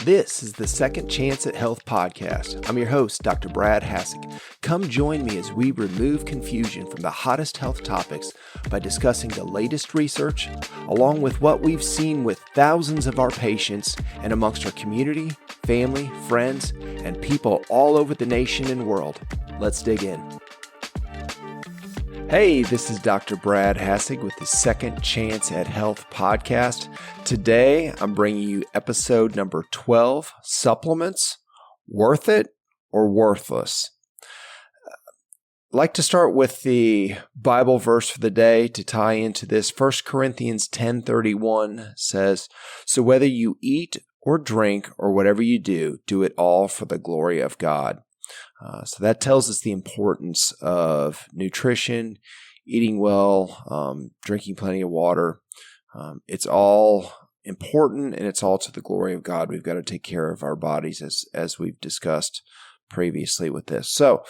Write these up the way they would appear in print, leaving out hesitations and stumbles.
This is the Second Chance at Health podcast. I'm your host, Dr. Brad Hassig. Come join me as we remove confusion from the hottest health topics by discussing the latest research, along with what we've seen with thousands of our patients and amongst our community, family, friends, and people all over the nation and world. Let's dig in. Hey, this is Dr. Brad Hassig with the Second Chance at Health podcast. Today, I'm bringing you episode number 12, Supplements, Worth It or Worthless? I'd like to start with the Bible verse for the day to tie into this. 1 Corinthians 10:31 says, "So whether you eat or drink or whatever you do, do it all for the glory of God." So that tells us the importance of nutrition, eating well, drinking plenty of water. It's all important, and it's all to the glory of God. We've got to take care of our bodies as we've discussed previously with this. So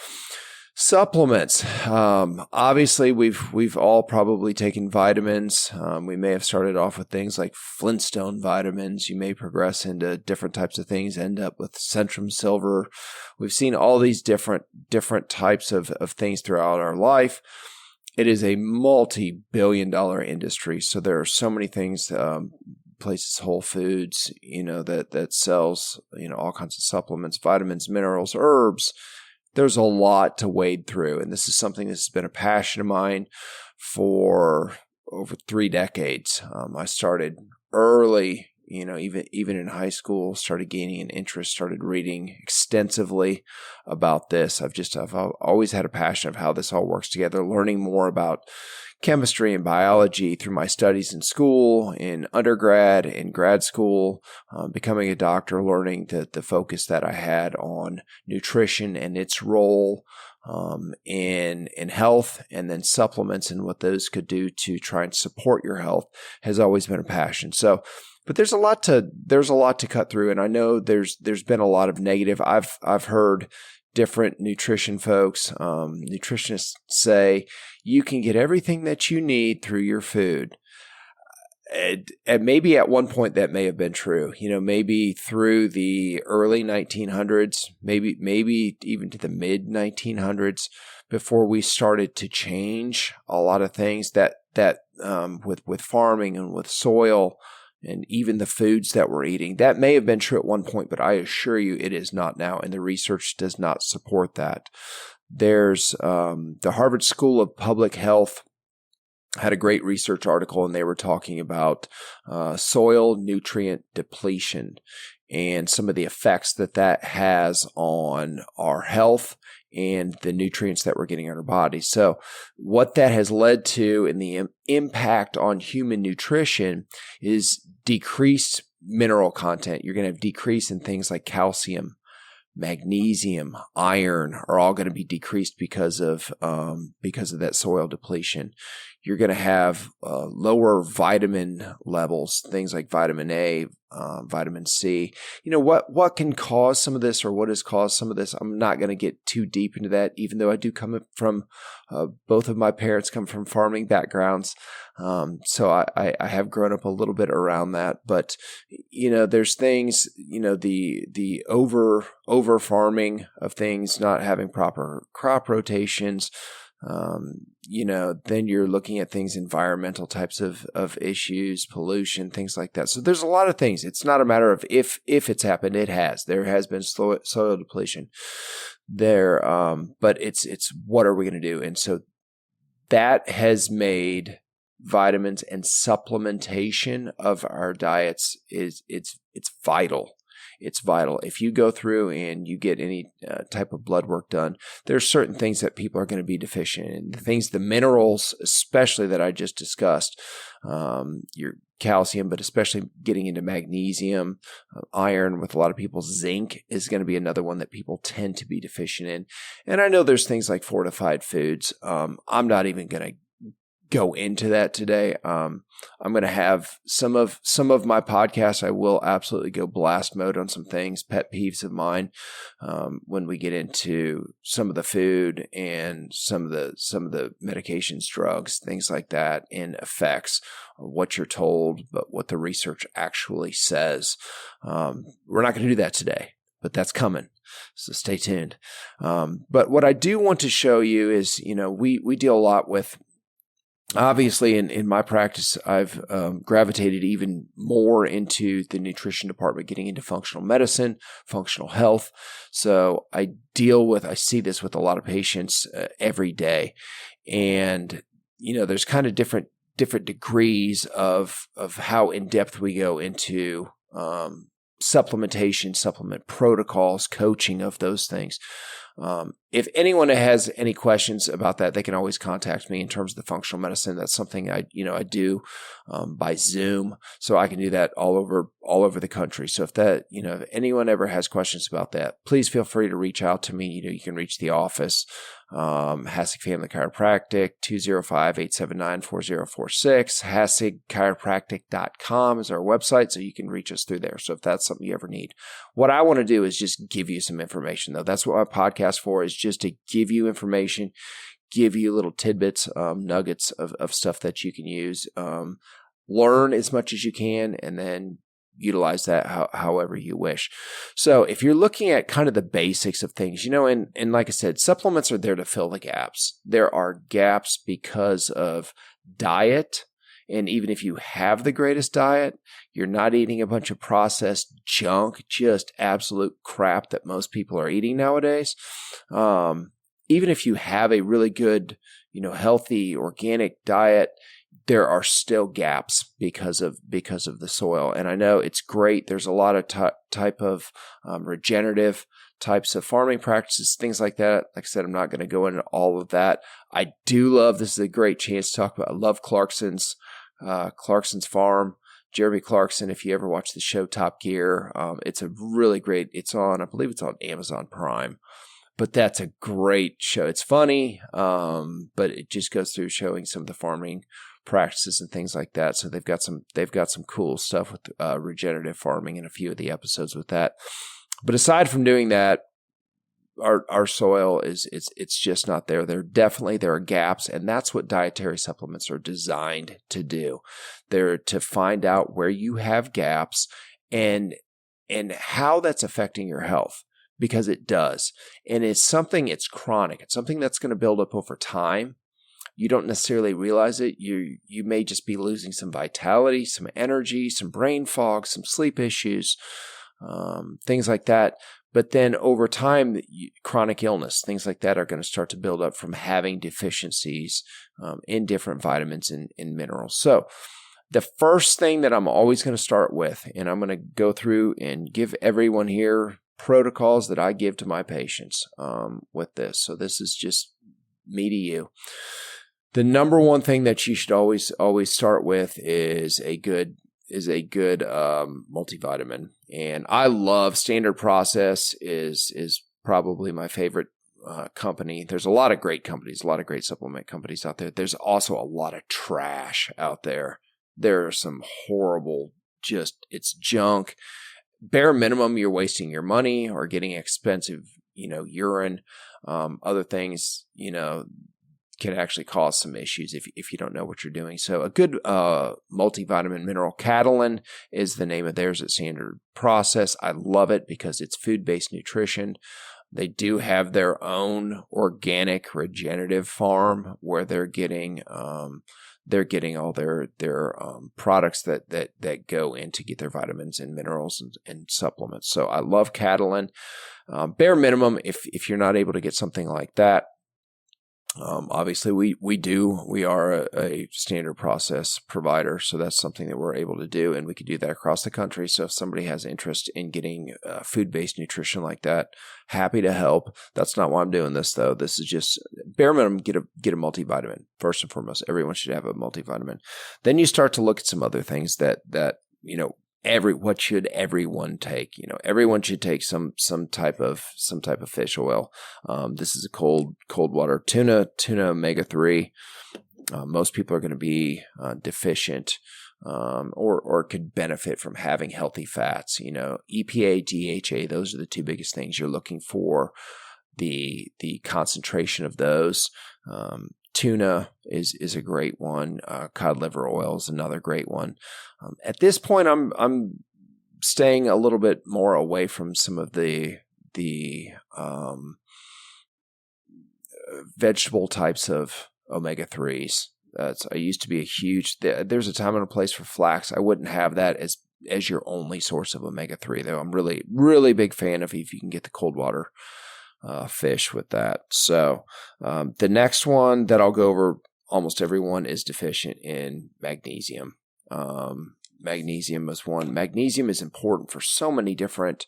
supplements. Obviously, we've all probably taken vitamins. We may have started off with things like Flintstone vitamins. You may progress into different types of things, end up with Centrum Silver. We've seen all these different types of things throughout our life. It is a multi-billion-dollar industry, so there are so many things. Places, Whole Foods, that sells all kinds of supplements, vitamins, minerals, herbs. There's a lot to wade through, and this is something that's been a passion of mine for over 3 decades. I started early, even in high school, started gaining an interest, started reading extensively about this. I've always had a passion of how this all works together, learning more about chemistry and biology through my studies in school, in undergrad, in grad school, becoming a doctor, learning the focus that I had on nutrition and its role in health, and then supplements and what those could do to try and support your health has always been a passion. So, but there's a lot to cut through, and I know there's been a lot of negative. I've heard different nutrition folks, nutritionists say you can get everything that you need through your food. And maybe at one point that may have been true, maybe through the early 1900s, maybe even to the mid 1900s, before we started to change a lot of things that with farming and with soil and even the foods that we're eating. That may have been true at one point, but I assure you it is not now, and the research does not support that. There's the Harvard School of Public Health had a great research article, and they were talking about soil nutrient depletion and some of the effects that has on our health and the nutrients that we're getting in our body. So what that has led to in the impact on human nutrition is decreased mineral content. You're going to have decrease in things like calcium, magnesium, iron are all going to be decreased because of that soil depletion. You're going to have lower vitamin levels, things like vitamin A, vitamin C. What can cause some of this, or what has caused some of this? I'm not going to get too deep into that, even though I do come from both of my parents come from farming backgrounds. So I have grown up a little bit around that, but there's things, the over farming of things, not having proper crop rotations. Then you're looking at things, environmental types of issues, pollution, things like that. So there's a lot of things. It's not a matter of if it's happened. It has. There has been soil depletion there, but it's what are we going to do? And so that has made vitamins and supplementation of our diets it's vital. It's vital. If you go through and you get any type of blood work done, there's certain things that people are going to be deficient in. The minerals, especially that I just discussed, your calcium, but especially getting into magnesium, iron with a lot of people. Zinc is going to be another one that people tend to be deficient in. And I know there's things like fortified foods. I'm not even going to go into that today. I'm going to have some of my podcasts. I will absolutely go blast mode on some things, pet peeves of mine, when we get into some of the food and some of the medications, drugs, things like that, and effects, what you're told, but what the research actually says. We're not going to do that today, but that's coming. So stay tuned. But what I do want to show you is, we deal a lot with, obviously in my practice, I've gravitated even more into the nutrition department, getting into functional medicine, functional health. So I see this with a lot of patients every day. And, there's kind of different degrees of how in depth we go into supplementation, supplement protocols, coaching of those things. If anyone has any questions about that, they can always contact me in terms of the functional medicine. That's something I do by Zoom, so I can do that all over the country. So if anyone ever has questions about that, please feel free to reach out to me. You can reach the office, Hassig Family Chiropractic, 205-879-4046. HassigChiropractic.com is our website, so you can reach us through there. So if that's something you ever need. What I want to do is just give you some information, though. That's what my podcast for, is just to give you information, give you little tidbits, nuggets of stuff that you can use. Learn as much as you can, and then utilize that however you wish. So if you're looking at kind of the basics of things, and like I said, supplements are there to fill the gaps. There are gaps because of diet. And even if you have the greatest diet, you're not eating a bunch of processed junk, just absolute crap that most people are eating nowadays. Even if you have a really good, healthy, organic diet, there are still gaps because of the soil. And I know it's great. There's a lot of type of regenerative types of farming practices, things like that. Like I said, I'm not going to go into all of that. I do love, this is a great chance to talk about, I love Clarkson's Farm. Jeremy Clarkson, if you ever watch the show Top Gear, it's a really great, I believe it's on Amazon Prime. But that's a great show. It's funny, but it just goes through showing some of the farming practices and things like that. So they've got some cool stuff with regenerative farming in a few of the episodes with that. But aside from doing that, our soil it's just not there. There are gaps, and that's what dietary supplements are designed to do. They're to find out where you have gaps and how that's affecting your health, because it does. And it's chronic. It's something that's going to build up over time. You don't necessarily realize it. You may just be losing some vitality, some energy, some brain fog, some sleep issues, things like that. But then over time, chronic illness, things like that are going to start to build up from having deficiencies in different vitamins and minerals. So the first thing that I'm always going to start with, and I'm going to go through and give everyone here protocols that I give to my patients with this. So this is just me to you. The number one thing that you should always start with is a good multivitamin. And I love Standard Process is probably my favorite company. There's a lot of great companies, a lot of great supplement companies out there. There's also a lot of trash out there. There are some horrible, it's junk. Bare minimum, you're wasting your money or getting expensive, urine. Other things, can actually cause some issues if you don't know what you're doing. So a good multivitamin mineral, Catalin is the name of theirs at Standard Process. I love it because it's food-based nutrition. They do have their own organic regenerative farm where they're getting all their products that go in to get their vitamins and minerals and supplements. So I love Catalin. Bare minimum, if you're not able to get something like that, obviously we are a Standard Process provider, so that's something that we're able to do, and we can do that across the country. So if somebody has interest in getting food-based nutrition like that, happy to help. That's not why I'm doing this, though. This is just bare minimum, get a multivitamin. First and foremost, everyone should have a multivitamin. Then you start to look at some other things that what should everyone take? Everyone should take some type of fish oil. This is a cold water tuna omega-3. Most people are going to be deficient or could benefit from having healthy fats. EPA, DHA, those are the two biggest things you're looking for. The concentration of those. Tuna is a great one. Cod liver oil is another great one. At this point, I'm staying a little bit more away from some of the vegetable types of omega-3s. I used to be a huge. There's a time and a place for flax. I wouldn't have that as your only source of omega-3, though. I'm really, really big fan of if you can get the cold water fish with that. So the next one that I'll go over, almost everyone is deficient in magnesium. Magnesium is one. Magnesium is important for so many different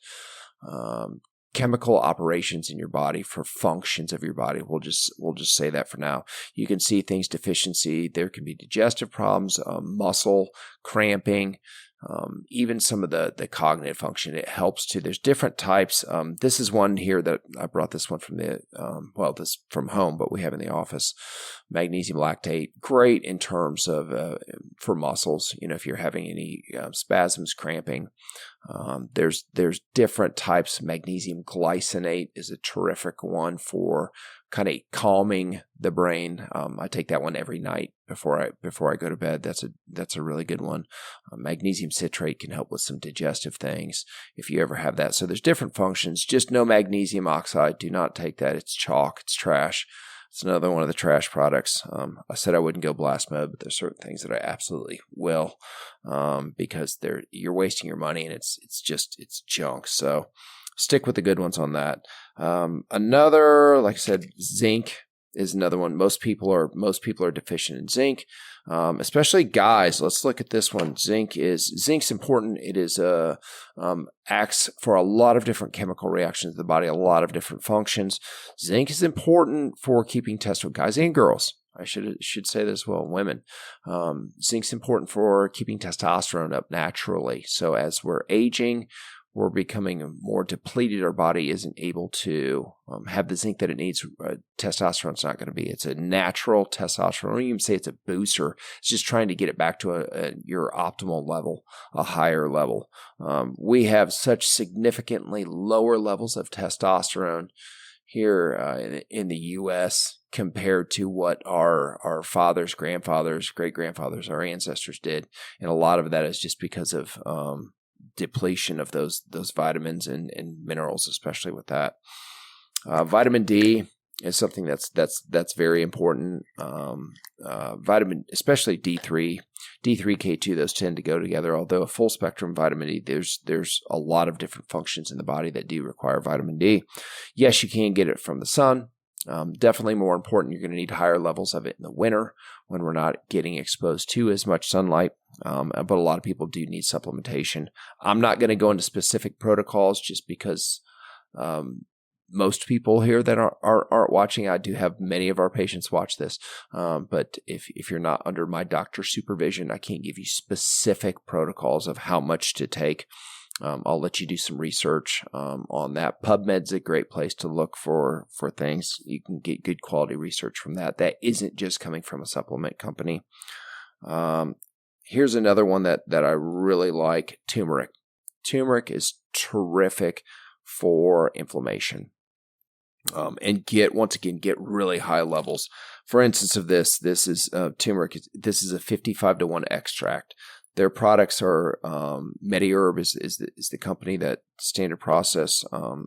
chemical operations in your body, for functions of your body. We'll just say that for now. You can see things deficiency. There can be digestive problems, muscle cramping, even some of the cognitive function. It helps too. There's different types. This is one here that I brought this one from this from home, but we have in the office. Magnesium lactate, great in terms of for muscles. If you're having any spasms, cramping. There's different types. Magnesium glycinate is a terrific one for kind of calming the brain. I take that one every night before I go to bed. That's a really good one. Magnesium citrate can help with some digestive things if you ever have that. So there's different functions. Just no magnesium oxide. Do not take that. It's chalk. It's trash. It's another one of the trash products. I said I wouldn't go blast mode, but there's certain things that I absolutely will, because you're wasting your money and it's junk. So stick with the good ones on that. Another, like I said, zinc is another one. Most people are deficient in zinc, especially guys. Let's look at this one. Zinc's important. It is acts for a lot of different chemical reactions in the body, a lot of different functions. Zinc is important for keeping testosterone, guys and girls. I should say this as well, women. Zinc's important for keeping testosterone up naturally. So as we're aging, we're becoming more depleted. Our body isn't able to have the zinc that it needs. Testosterone's not going to be. It's a natural testosterone. I don't even say it's a booster. It's just trying to get it back to your optimal level, a higher level. We have such significantly lower levels of testosterone here in the U.S. compared to what our fathers, grandfathers, great-grandfathers, our ancestors did. And a lot of that is just because of depletion of those vitamins and minerals, especially with that. Vitamin D is something that's very important. Vitamin, especially D3, K2, those tend to go together. Although a full spectrum vitamin D, there's a lot of different functions in the body that do require vitamin D. Yes, you can get it from the sun. Definitely more important. You're going to need higher levels of it in the winter when we're not getting exposed to as much sunlight. But a lot of people do need supplementation. I'm not going to go into specific protocols just because most people here that aren't watching, I do have many of our patients watch this. But if you're not under my doctor's supervision, I can't give you specific protocols of how much to take. I'll let you do some research on that. PubMed's a great place to look for things. You can get good quality research from that. That isn't just coming from a supplement company. Here's another one that I really like, turmeric. Turmeric is terrific for inflammation. And get really high levels. For instance of this is turmeric. This is a 55-to-1 extract. Their products are MediHerb is the company that Standard Process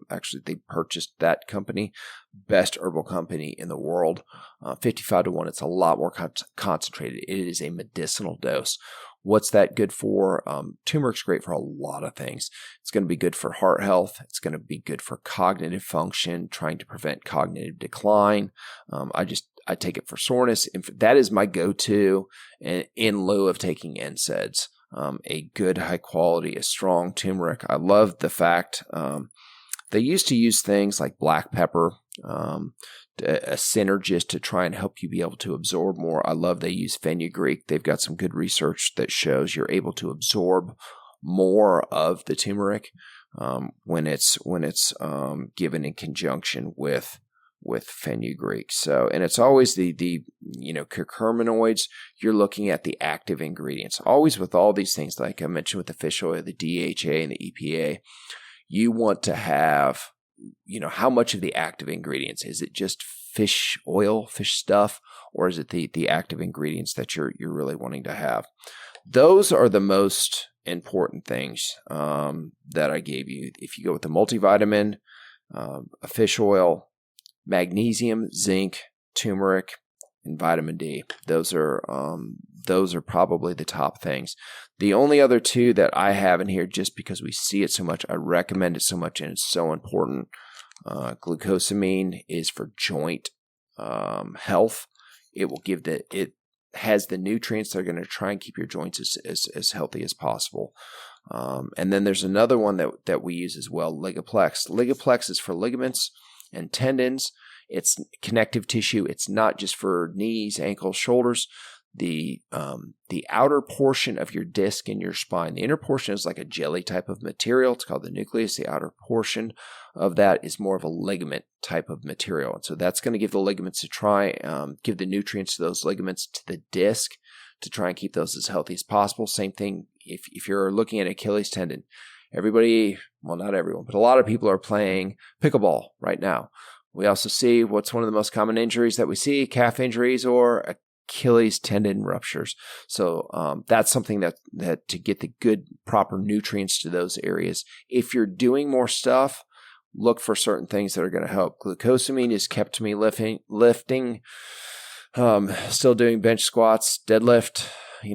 actually they purchased that company, best herbal company in the world. 55-to-1. It's a lot more concentrated. It is a medicinal dose. What's that good for? Turmeric's great for a lot of things. It's going to be good for heart health. It's going to be good for cognitive function, trying to prevent cognitive decline. I take it for soreness. That is my go-to in lieu of taking NSAIDs. A good, high quality, a strong turmeric. I love the fact they used to use things like black pepper, a synergist to try and help you be able to absorb more. I love they use fenugreek. They've got some good research that shows you're able to absorb more of the turmeric when it's given in conjunction with with fenugreek. So, and it's always the curcuminoids. You're looking at the active ingredients. Always with all these things, like I mentioned with the fish oil, the DHA and the EPA, you want to have, how much of the active ingredients? Is it just fish oil, fish stuff, or is it the active ingredients that you're really wanting to have? Those are the most important things that I gave you. If you go with the multivitamin, a fish oil, magnesium, zinc, turmeric, and vitamin D. Those are probably the top things. The only other two that I have in here, just because we see it so much, I recommend it so much, and it's so important. Glucosamine is for joint health. It has the nutrients that are going to try and keep your joints as healthy as possible. And then there's another one that we use as well, Ligaplex. Ligaplex is for ligaments and tendons. It's connective tissue. It's not just for knees, ankles, shoulders. The outer portion of your disc in your spine, the inner portion is like a jelly type of material. It's called the nucleus. The outer portion of that is more of a ligament type of material. And so that's going to give the ligaments to try, give the nutrients to those ligaments to the disc to try and keep those as healthy as possible. Same thing if you're looking at Achilles tendon. Everybody, well, not everyone, but a lot of people are playing pickleball right now. We also see what's one of the most common injuries that we see, calf injuries or Achilles tendon ruptures. So that's something that to get the good, proper nutrients to those areas. If you're doing more stuff, look for certain things that are going to help. Glucosamine has kept me lifting, still doing bench squats, deadlift,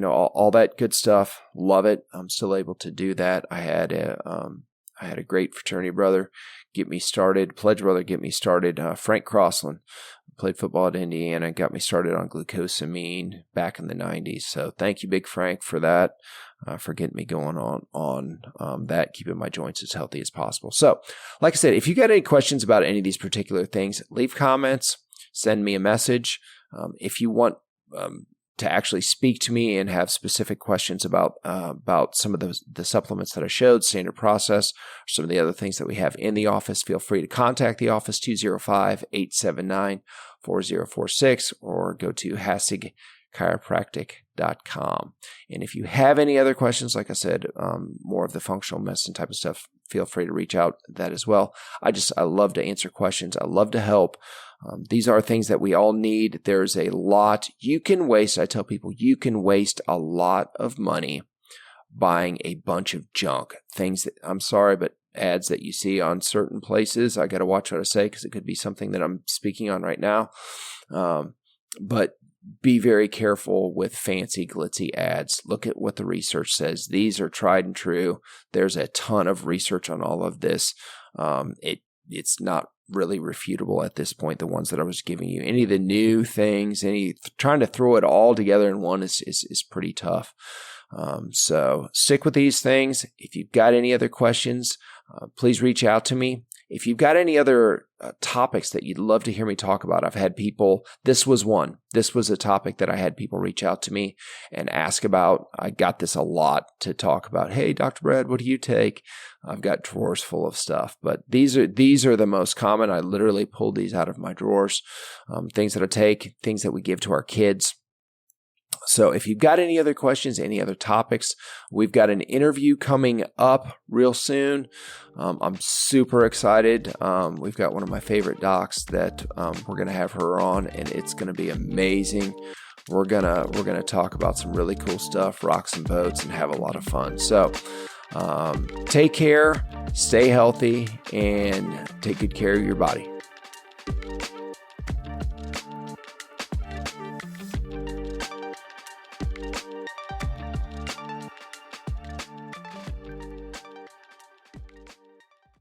all that good stuff. Love it. I'm still able to do that. I had a great fraternity brother get me started, pledge brother get me started, Frank Crossland. Played football at Indiana, got me started on glucosamine back in the 90s. So thank you, Big Frank, for that, for getting me going on that, keeping my joints as healthy as possible. So, like I said, if you got any questions about any of these particular things, leave comments, send me a message. If you want to actually speak to me and have specific questions about some of the supplements that I showed, standard process, or some of the other things that we have in the office, feel free to contact the office, 205-879-4046, or go to HassigChiropractic.com. And if you have any other questions, like I said, more of the functional medicine type of stuff, feel free to reach out that as well. I love to answer questions. I love to help. These are things that we all need. There's a lot you can waste. I tell people you can waste a lot of money buying a bunch of junk. Things that, I'm sorry, but ads that you see on certain places, I got to watch what I say because it could be something that I'm speaking on right now. But be very careful with fancy, glitzy ads. Look at what the research says. These are tried and true. There's a ton of research on all of this. It's not really refutable at this point, the ones that I was giving you. Any of the new things, trying to throw it all together in one is pretty tough. So stick with these things. If you've got any other questions, please reach out to me. If you've got any other topics that you'd love to hear me talk about, I've had people, this was a topic that I had people reach out to me and ask about. I got this a lot to talk about. Hey, Dr. Brad, what do you take? I've got drawers full of stuff, but these are the most common. I literally pulled these out of my drawers. Things that I take, things that we give to our kids. So if you've got any other questions, any other topics, we've got an interview coming up real soon. I'm super excited. We've got one of my favorite docs that we're going to have her on, and it's going to be amazing. We're gonna talk about some really cool stuff, rock some boats, and have a lot of fun. So take care, stay healthy, and take good care of your body.